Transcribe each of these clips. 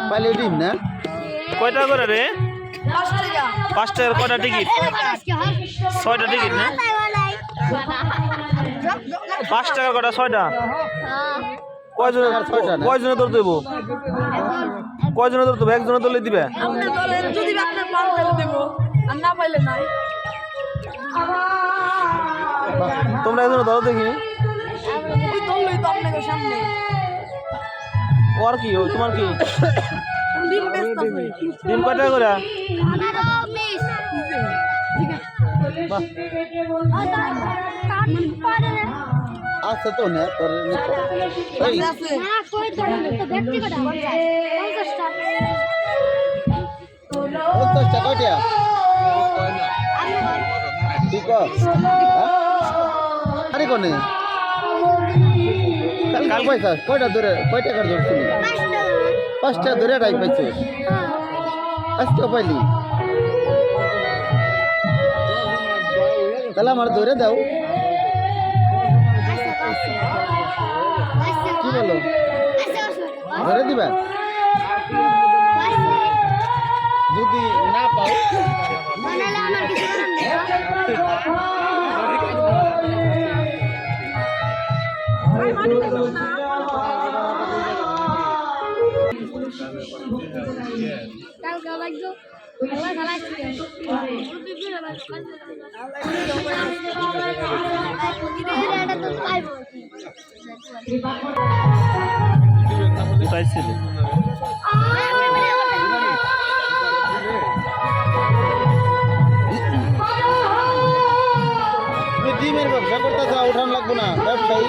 পাইলে ডিম না কয়টা করে রে 5 টাকার কয়টা টিকিট 6টা টিকিট না 5 টাকার কয়টা 6টা কয়জনে ধরতে দেবো কয়জনে ধরতে দেবো একজনে ধরলে দিবে তোমরা একজনে ধরো দেখি আর কি তোমার কি ডিম কয় টাকা করে আচ্ছা তো না পরে কয়টা ঠিক আরে কোনে কাল পয়সা কয়টা ধরে কয় টাকার ধরছিলি 5টা ধরে রাই পাইছো আজকে পাইলি তাহলে আমার ধরে দাও কি বলো ধরে দিবা যদি না পাও ডিমের ব্যবসা করতে চাও উঠান লাগবো না ব্যবসায়ী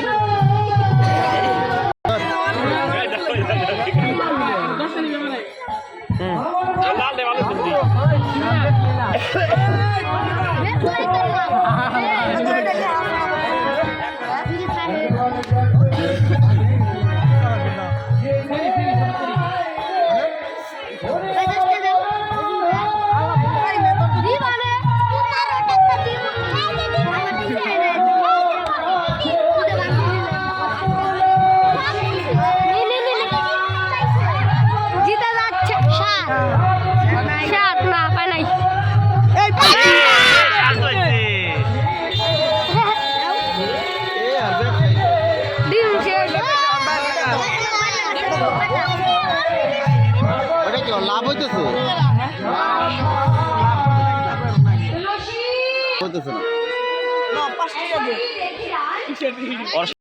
লাভ হইতেছে না